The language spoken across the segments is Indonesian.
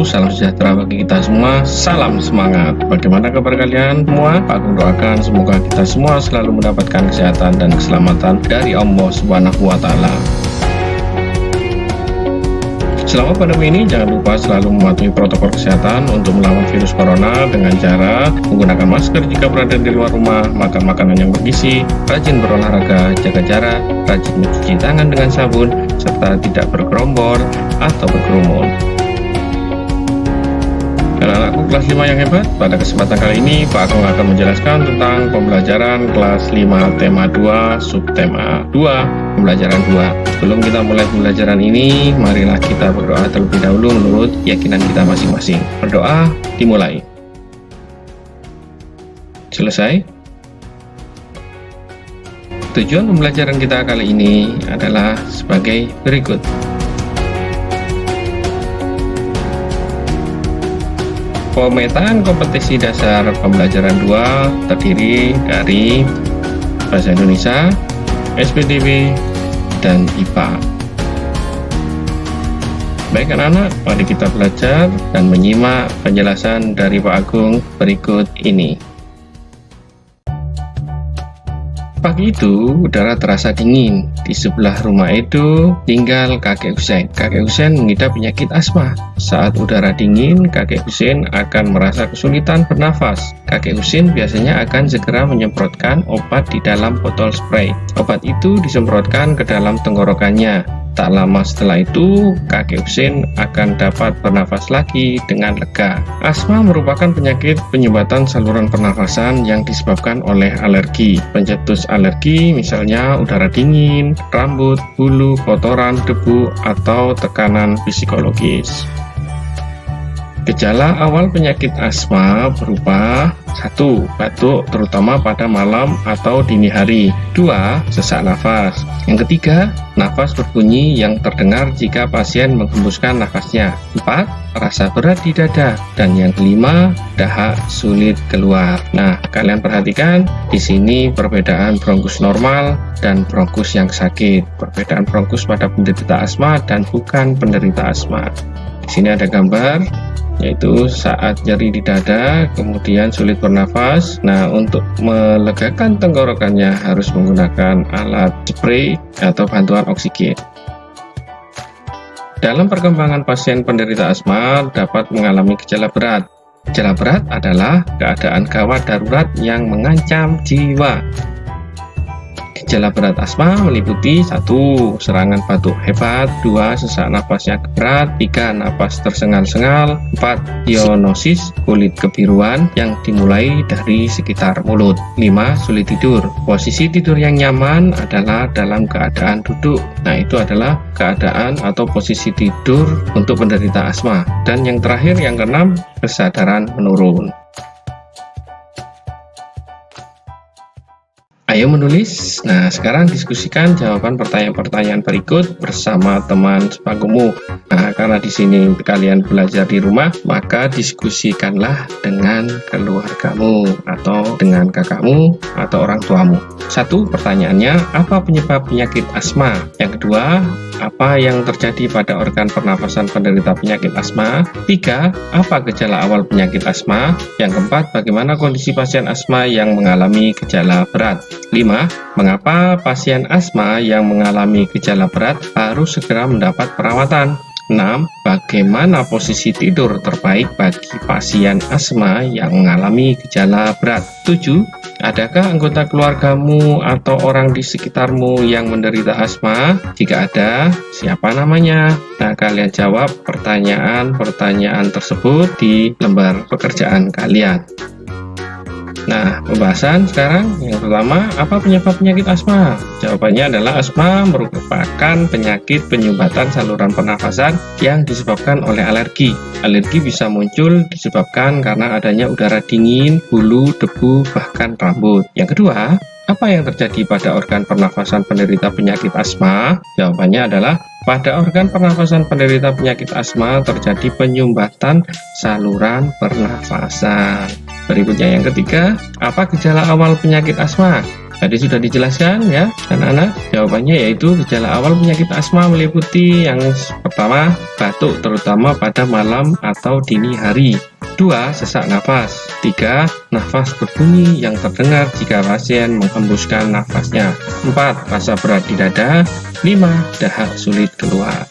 salam sejahtera bagi kita semua, salam semangat. Bagaimana kabar kalian semua? Aku doakan semoga kita semua selalu mendapatkan kesehatan dan keselamatan dari Allah Subhanahu wa Ta'ala. Selama pandemi ini, jangan lupa selalu mematuhi protokol kesehatan untuk melawan virus corona dengan cara menggunakan masker jika berada di luar rumah, makan makanan yang bergizi, rajin berolahraga, jaga jarak, rajin mencuci tangan dengan sabun, serta tidak bergerombol atau berkerumun. Anak-anakku kelas 5 yang hebat, pada kesempatan kali ini Pak Agung akan menjelaskan tentang pembelajaran kelas 5 tema 2 subtema 2 pembelajaran 2. Sebelum kita mulai pembelajaran ini, marilah kita berdoa terlebih dahulu menurut keyakinan kita masing-masing. Berdoa dimulai. Selesai. Tujuan pembelajaran kita kali ini adalah sebagai berikut. Pemetaan kompetisi dasar pembelajaran 2 terdiri dari Bahasa Indonesia, SPDB, dan IPA. Baik anak-anak, mari kita belajar dan menyimak penjelasan dari Pak Agung berikut ini. Pagi itu, udara terasa dingin. Di sebelah rumah Edo tinggal kakek Husein. Kakek Husein mengidap penyakit asma. Saat udara dingin, kakek Husein akan merasa kesulitan bernafas. Kakek Husein biasanya akan segera menyemprotkan obat di dalam botol spray. Obat itu disemprotkan ke dalam tenggorokannya. Tak lama setelah itu, kakek Husein akan dapat bernafas lagi dengan lega. Asma merupakan penyakit penyumbatan saluran pernafasan yang disebabkan oleh alergi. Pencetus alergi misalnya udara dingin, rambut, bulu, kotoran, debu, atau tekanan psikologis. Gejala awal penyakit asma berupa 1. Batuk terutama pada malam atau dini hari. 2. Sesak nafas. Yang ketiga, nafas berbunyi yang terdengar jika pasien menghembuskan nafasnya. 4. Rasa berat di dada. Dan yang kelima, dahak sulit keluar. Nah, kalian perhatikan di sini perbedaan bronkus normal dan bronkus yang sakit. Perbedaan bronkus pada penderita asma dan bukan penderita asma. Di sini ada gambar, yaitu saat nyeri di dada, kemudian sulit bernafas. Nah, untuk melegakan tenggorokannya harus menggunakan alat spray atau bantuan oksigen. Dalam perkembangan pasien penderita asma dapat mengalami gejala berat. Gejala berat adalah keadaan gawat darurat yang mengancam jiwa. Gejala berat asma meliputi 1. Serangan batuk hebat. 2. Sesak napas yang berat. 3. Napas tersengal-sengal. 4. Ionosis kulit kebiruan yang dimulai dari sekitar mulut. 5. Sulit tidur. Posisi tidur yang nyaman adalah dalam keadaan duduk. Nah, itu adalah keadaan atau posisi tidur untuk penderita asma. Dan yang terakhir, yang keenam, kesadaran menurun. Ayo menulis. Nah, sekarang diskusikan jawaban pertanyaan-pertanyaan berikut bersama teman sebangkumu. Nah, karena di sini kalian belajar di rumah, maka diskusikanlah dengan keluargamu atau dengan kakakmu atau orang tuamu. 1. Pertanyaannya, apa penyebab penyakit asma? Yang kedua, apa yang terjadi pada organ pernafasan penderita penyakit asma? 3. Apa gejala awal penyakit asma? Yang keempat, bagaimana kondisi pasien asma yang mengalami gejala berat? 5. Mengapa pasien asma yang mengalami gejala berat harus segera mendapat perawatan? 6. Bagaimana posisi tidur terbaik bagi pasien asma yang mengalami gejala berat? 7. Adakah anggota keluargamu atau orang di sekitarmu yang menderita asma? Jika ada, siapa namanya? Nah, kalian jawab pertanyaan-pertanyaan tersebut di lembar pekerjaan kalian. Nah, pembahasan sekarang yang pertama, apa penyebab penyakit asma? Jawabannya adalah asma merupakan penyakit penyumbatan saluran pernafasan yang disebabkan oleh alergi. Alergi bisa muncul disebabkan karena adanya udara dingin, bulu, debu, bahkan rambut. Yang kedua, apa yang terjadi pada organ pernafasan penderita penyakit asma? Jawabannya adalah pada organ pernafasan penderita penyakit asma terjadi penyumbatan saluran pernafasan. Berikutnya yang ketiga, apa gejala awal penyakit asma? Tadi sudah dijelaskan ya anak-anak. Jawabannya yaitu gejala awal penyakit asma meliputi yang pertama, batuk terutama pada malam atau dini hari. 2. Sesak nafas. 3. Nafas berbunyi yang terdengar jika pasien menghembuskan nafasnya. 4. Rasa berat di dada. 5. Dahak sulit keluar.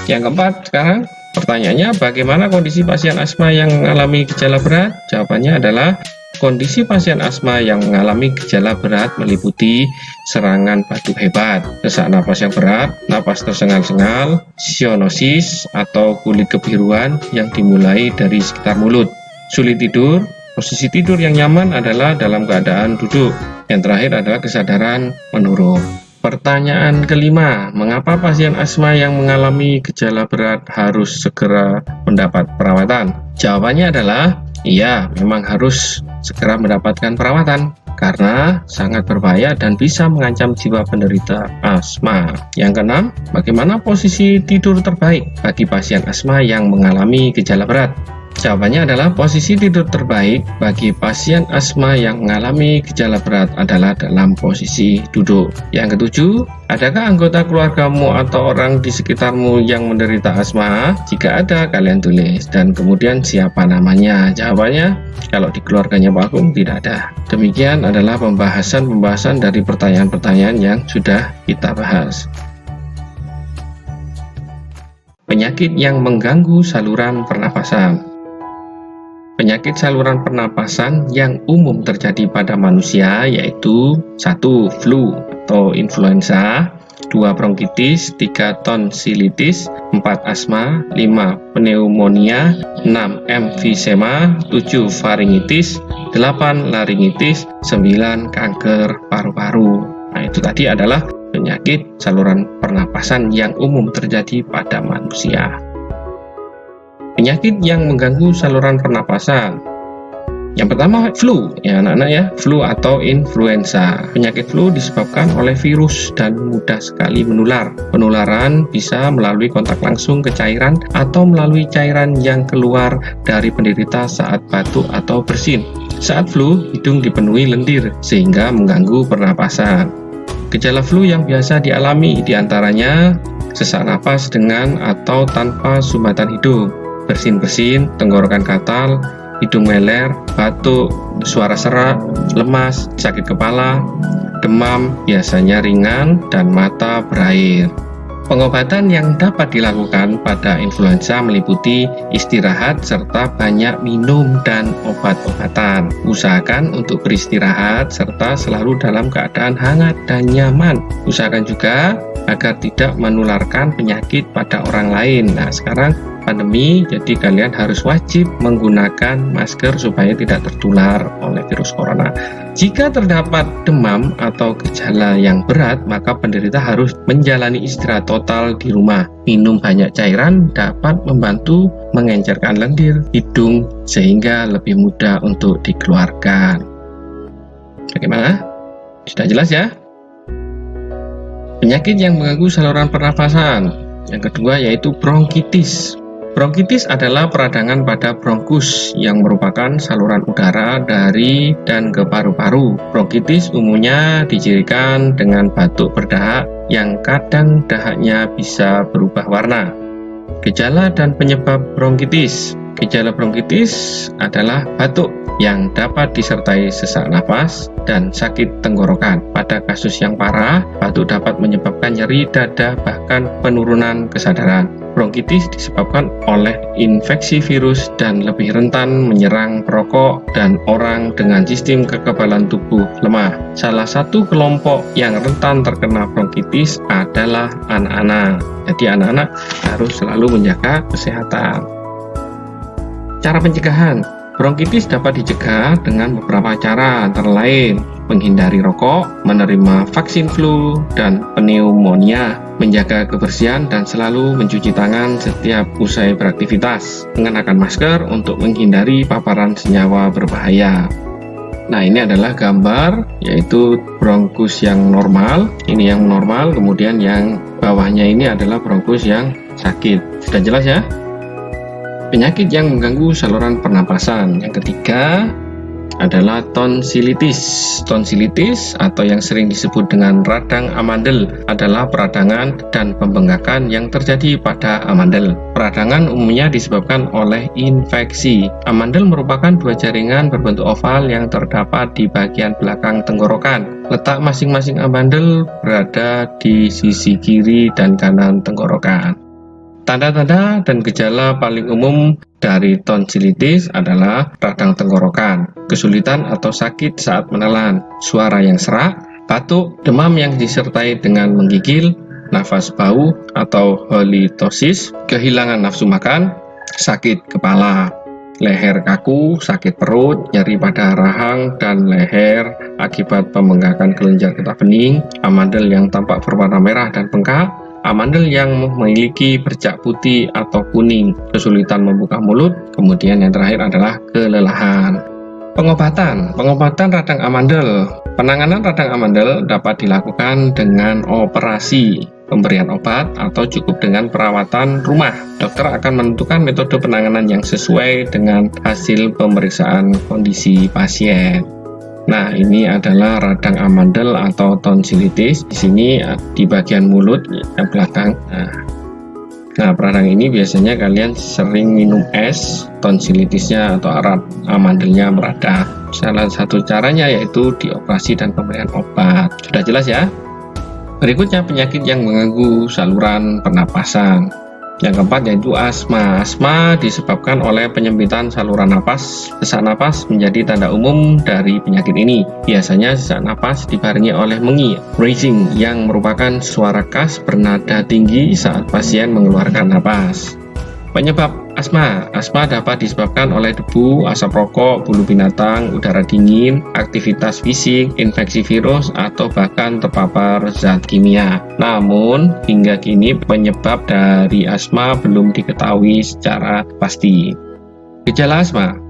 Yang keempat sekarang, pertanyaannya bagaimana kondisi pasien asma yang mengalami gejala berat? Jawabannya adalah kondisi pasien asma yang mengalami gejala berat meliputi serangan batuk hebat, sesak napas yang berat, napas tersengal-sengal, cyanosis atau kulit kebiruan yang dimulai dari sekitar mulut, sulit tidur. Posisi tidur yang nyaman adalah dalam keadaan duduk. Yang terakhir adalah kesadaran menurun. Pertanyaan kelima, mengapa pasien asma yang mengalami gejala berat harus segera mendapat perawatan? Jawabannya adalah iya, memang harus segera mendapatkan perawatan karena sangat berbahaya dan bisa mengancam jiwa penderita asma. Yang keenam, bagaimana posisi tidur terbaik bagi pasien asma yang mengalami gejala berat? Jawabannya adalah posisi tidur terbaik bagi pasien asma yang mengalami gejala berat adalah dalam posisi duduk. Yang ketujuh, adakah anggota keluargamu atau orang di sekitarmu yang menderita asma? Jika ada, kalian tulis dan kemudian siapa namanya. Jawabannya, kalau di keluarganya Pak Agung tidak ada. Demikian adalah pembahasan dari pertanyaan-pertanyaan yang sudah kita bahas. Penyakit yang mengganggu saluran pernapasan. Penyakit saluran pernapasan yang umum terjadi pada manusia yaitu 1. Flu atau influenza, 2. Bronkitis, 3. tonsilitis, 4. asma, 5. pneumonia, 6. emfisema, 7. faringitis, 8. laringitis, 9. kanker paru-paru. Nah, itu tadi adalah penyakit saluran pernapasan yang umum terjadi pada manusia. Penyakit yang mengganggu saluran pernapasan. Yang pertama, flu, ya anak-anak ya, flu atau influenza. Penyakit flu disebabkan oleh virus dan mudah sekali menular. Penularan bisa melalui kontak langsung ke cairan atau melalui cairan yang keluar dari penderita saat batuk atau bersin. Saat flu, hidung dipenuhi lendir sehingga mengganggu pernapasan. Gejala flu yang biasa dialami diantaranya sesak napas dengan atau tanpa sumbatan hidung, bersin-bersin, tenggorokan gatal, hidung meler, batuk, suara serak, lemas, sakit kepala, demam, biasanya ringan, dan mata berair. Pengobatan yang dapat dilakukan pada influenza meliputi istirahat serta banyak minum dan obat-obatan. Usahakan untuk beristirahat serta selalu dalam keadaan hangat dan nyaman. Usahakan juga agar tidak menularkan penyakit pada orang lain. Nah, sekarang pandemi, jadi kalian harus wajib menggunakan masker supaya tidak tertular oleh virus corona. Jika terdapat demam atau gejala yang berat, maka penderita harus menjalani istirahat total di rumah. Minum banyak cairan dapat membantu mengencerkan lendir hidung sehingga lebih mudah untuk dikeluarkan. Bagaimana? Sudah jelas ya? Penyakit yang mengganggu saluran pernafasan. Yang kedua yaitu bronkitis. Bronkitis adalah peradangan pada bronkus yang merupakan saluran udara dari dan ke paru-paru. Bronkitis umumnya dicirikan dengan batuk berdahak yang kadang dahaknya bisa berubah warna. Gejala dan penyebab bronkitis. Gejala bronkitis adalah batuk yang dapat disertai sesak napas dan sakit tenggorokan. Pada kasus yang parah, batuk dapat menyebabkan nyeri dada bahkan penurunan kesadaran. Bronkitis disebabkan oleh infeksi virus dan lebih rentan menyerang perokok dan orang dengan sistem kekebalan tubuh lemah. Salah satu kelompok yang rentan terkena bronkitis adalah anak-anak. Jadi anak-anak harus selalu menjaga kesehatan. Cara pencegahan. Bronkitis dapat dicegah dengan beberapa cara, antara lain menghindari rokok, menerima vaksin flu dan pneumonia, menjaga kebersihan dan selalu mencuci tangan setiap usai beraktivitas, mengenakan masker untuk menghindari paparan senyawa berbahaya. Nah, ini adalah gambar yaitu bronkus yang normal, ini yang normal, kemudian yang bawahnya ini adalah bronkus yang sakit. Sudah jelas ya? Penyakit yang mengganggu saluran pernapasan. Yang ketiga, adalah tonsilitis. Tonsilitis atau yang sering disebut dengan radang amandel adalah peradangan dan pembengkakan yang terjadi pada amandel. Peradangan umumnya disebabkan oleh infeksi. Amandel merupakan dua jaringan berbentuk oval yang terdapat di bagian belakang tenggorokan. Letak masing-masing amandel berada di sisi kiri dan kanan tenggorokan. Tanda-tanda dan gejala paling umum dari tonsilitis adalah radang tenggorokan, kesulitan atau sakit saat menelan, suara yang serak, batuk, demam yang disertai dengan menggigil, nafas bau atau halitosis, kehilangan nafsu makan, sakit kepala, leher kaku, sakit perut, nyeri pada rahang dan leher akibat pembengkakan kelenjar getah bening, amandel yang tampak berwarna merah dan bengkak, amandel yang memiliki bercak putih atau kuning, kesulitan membuka mulut, kemudian yang terakhir adalah kelelahan. Pengobatan radang amandel. Penanganan radang amandel dapat dilakukan dengan operasi, pemberian obat, atau cukup dengan perawatan rumah. Dokter akan menentukan metode penanganan yang sesuai dengan hasil pemeriksaan kondisi pasien. Nah, ini adalah radang amandel atau tonsilitis. Di sini di bagian mulut yang belakang. Nah, radang ini biasanya kalian sering minum es, tonsilitisnya atau amandelnya merada. Salah satu caranya yaitu dioperasi dan pemberian obat. Sudah jelas ya? Berikutnya penyakit yang mengganggu saluran pernapasan. Yang keempat yaitu asma. Asma disebabkan oleh penyempitan saluran napas. Sesak napas menjadi tanda umum dari penyakit ini. Biasanya sesak napas dibarengi oleh mengi, breathing, yang merupakan suara khas bernada tinggi saat pasien mengeluarkan napas. Penyebab asma. Asma dapat disebabkan oleh debu, asap rokok, bulu binatang, udara dingin, aktivitas fisik, infeksi virus, atau bahkan terpapar zat kimia. Namun, hingga kini penyebab dari asma belum diketahui secara pasti. Gejala asma.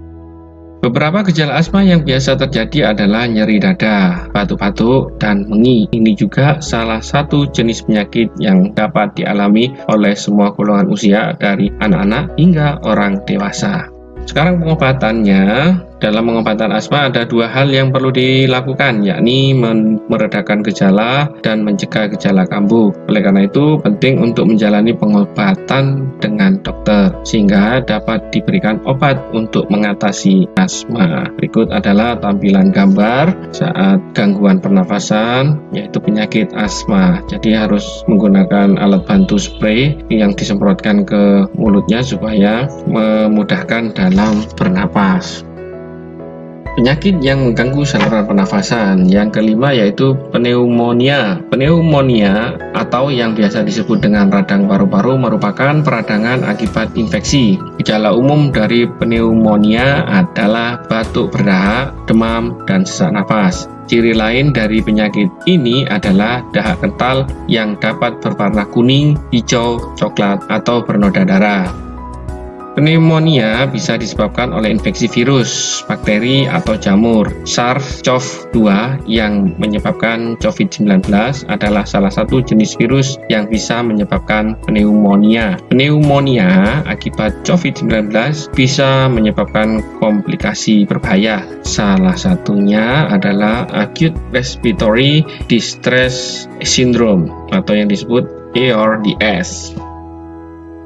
Beberapa gejala asma yang biasa terjadi adalah nyeri dada, batuk-batuk, dan mengi. Ini juga salah satu jenis penyakit yang dapat dialami oleh semua golongan usia dari anak-anak hingga orang dewasa. Sekarang pengobatannya. Dalam pengobatan asma ada dua hal yang perlu dilakukan, yakni meredakan gejala dan mencegah gejala kambuh. Oleh karena itu, penting untuk menjalani pengobatan dengan dokter, sehingga dapat diberikan obat untuk mengatasi asma. Berikut adalah tampilan gambar saat gangguan pernafasan, yaitu penyakit asma. Jadi harus menggunakan alat bantu spray yang disemprotkan ke mulutnya supaya memudahkan dalam bernapas. Penyakit yang mengganggu saluran pernafasan. Yang kelima yaitu pneumonia. Pneumonia atau yang biasa disebut dengan radang paru-paru merupakan peradangan akibat infeksi. Gejala umum dari pneumonia adalah batuk berdahak, demam, dan sesak napas. Ciri lain dari penyakit ini adalah dahak kental yang dapat berwarna kuning, hijau, coklat, atau bernoda darah. Pneumonia bisa disebabkan oleh infeksi virus, bakteri, atau jamur. SARS-CoV-2 yang menyebabkan COVID-19 adalah salah satu jenis virus yang bisa menyebabkan pneumonia. Pneumonia akibat COVID-19 bisa menyebabkan komplikasi berbahaya. Salah satunya adalah Acute Respiratory Distress Syndrome atau yang disebut ARDS.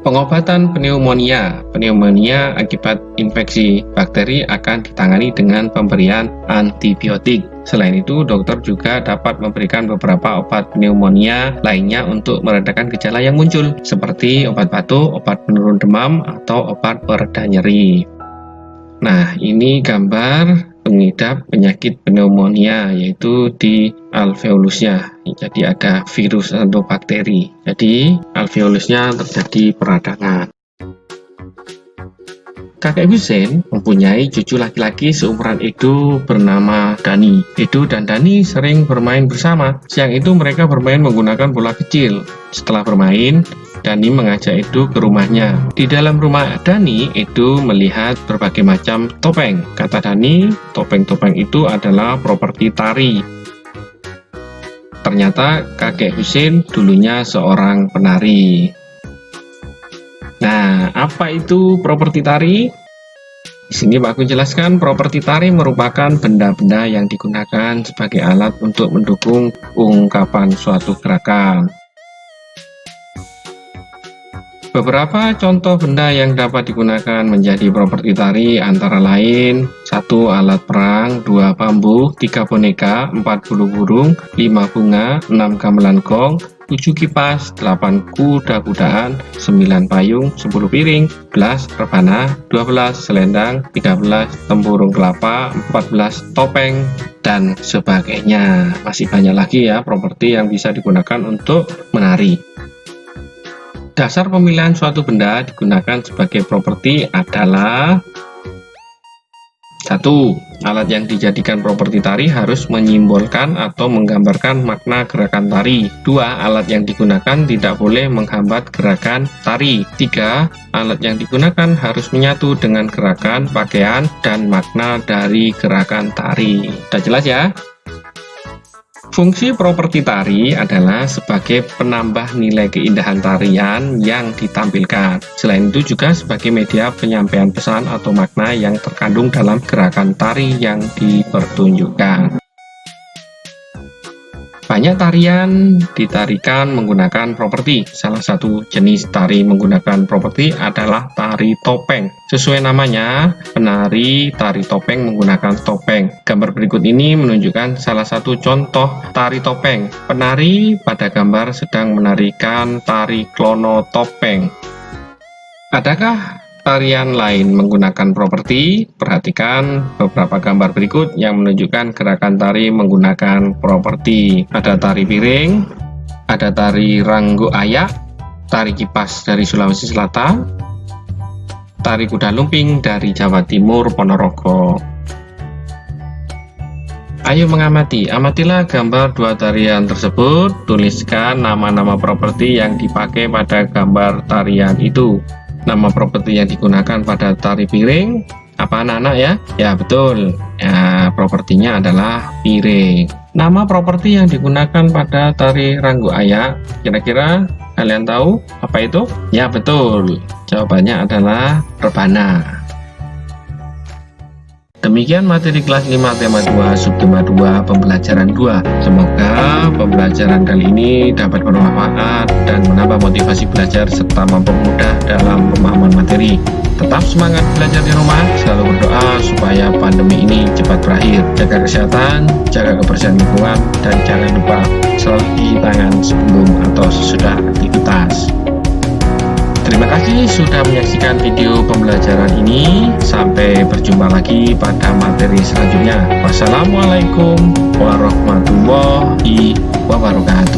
Pengobatan pneumonia. Pneumonia akibat infeksi bakteri akan ditangani dengan pemberian antibiotik. Selain itu, dokter juga dapat memberikan beberapa obat pneumonia lainnya untuk meredakan gejala yang muncul, seperti obat batuk, obat penurun demam, atau obat pereda nyeri. Nah, ini gambar pengidap penyakit pneumonia, yaitu di alveolusnya. Jadi ada virus atau bakteri. Jadi alveolusnya terjadi peradangan. Kakek Hussein mempunyai cucu laki-laki seumuran Edo bernama Dani. Edo dan Dani sering bermain bersama. Siang itu mereka bermain menggunakan bola kecil. Setelah bermain, Dani mengajak Edo ke rumahnya. Di dalam rumah Dani, Edo melihat berbagai macam topeng. Kata Dani, topeng-topeng itu adalah properti tari. Ternyata kakek Hussein dulunya seorang penari. Nah, apa itu properti tari? Di sini Pak Gun jelaskan, properti tari merupakan benda-benda yang digunakan sebagai alat untuk mendukung ungkapan suatu gerakan. Beberapa contoh benda yang dapat digunakan menjadi properti tari antara lain 1. Alat perang, 2. Bambu, 3. Boneka, 4. Bulu burung, 5. Bunga, 6. Gamelan gong, 7. Kipas, 8. Kuda-kudaan, 9. Payung, 10. Piring, 11. Rebana, 12. Selendang, 13. Tempurung kelapa, 14. Topeng, dan sebagainya. Masih banyak lagi ya properti yang bisa digunakan untuk menari. Dasar pemilihan suatu benda digunakan sebagai properti adalah 1. Alat yang dijadikan properti tari harus menyimbolkan atau menggambarkan makna gerakan tari. 2. Alat yang digunakan tidak boleh menghambat gerakan tari. 3. Alat yang digunakan harus menyatu dengan gerakan, pakaian, dan makna dari gerakan tari. Sudah jelas ya? Fungsi properti tari adalah sebagai penambah nilai keindahan tarian yang ditampilkan. Selain itu juga sebagai media penyampaian pesan atau makna yang terkandung dalam gerakan tari yang dipertunjukkan. Banyak tarian ditarikan menggunakan properti. Salah satu jenis tari menggunakan properti adalah tari topeng. Sesuai namanya, penari tari topeng menggunakan topeng. Gambar berikut ini menunjukkan salah satu contoh tari topeng. Penari pada gambar sedang menarikan tari klono topeng. Adakah tarian lain menggunakan properti? Perhatikan beberapa gambar berikut yang menunjukkan gerakan tari menggunakan properti. Ada tari piring, ada tari ranggo ayak, tari kipas dari Sulawesi Selatan, tari kuda lumping dari Jawa Timur Ponorogo. Ayo mengamati, amatilah gambar dua tarian tersebut, tuliskan nama-nama properti yang dipakai pada gambar tarian itu. Nama properti yang digunakan pada tari piring, apa anak-anak ya? Ya betul, ya propertinya adalah piring. Nama properti yang digunakan pada tari ranggo ayak, kira-kira kalian tahu apa itu? Ya betul, jawabannya adalah rebana. Demikian materi kelas 5 tema 2 subtema 2 pembelajaran 2. Semoga pembelajaran kali ini dapat bermanfaat dan menambah motivasi belajar serta mempermudah dalam pemahaman materi. Tetap semangat belajar di rumah, selalu berdoa supaya pandemi ini cepat berakhir. Jaga kesehatan, jaga kebersihan lingkungan, dan jangan lupa selalu cuci tangan sebelum atau sesudah aktivitas. Terima kasih sudah menyaksikan video pembelajaran ini. Sampai berjumpa lagi pada materi selanjutnya. Wassalamualaikum warahmatullahi wabarakatuh.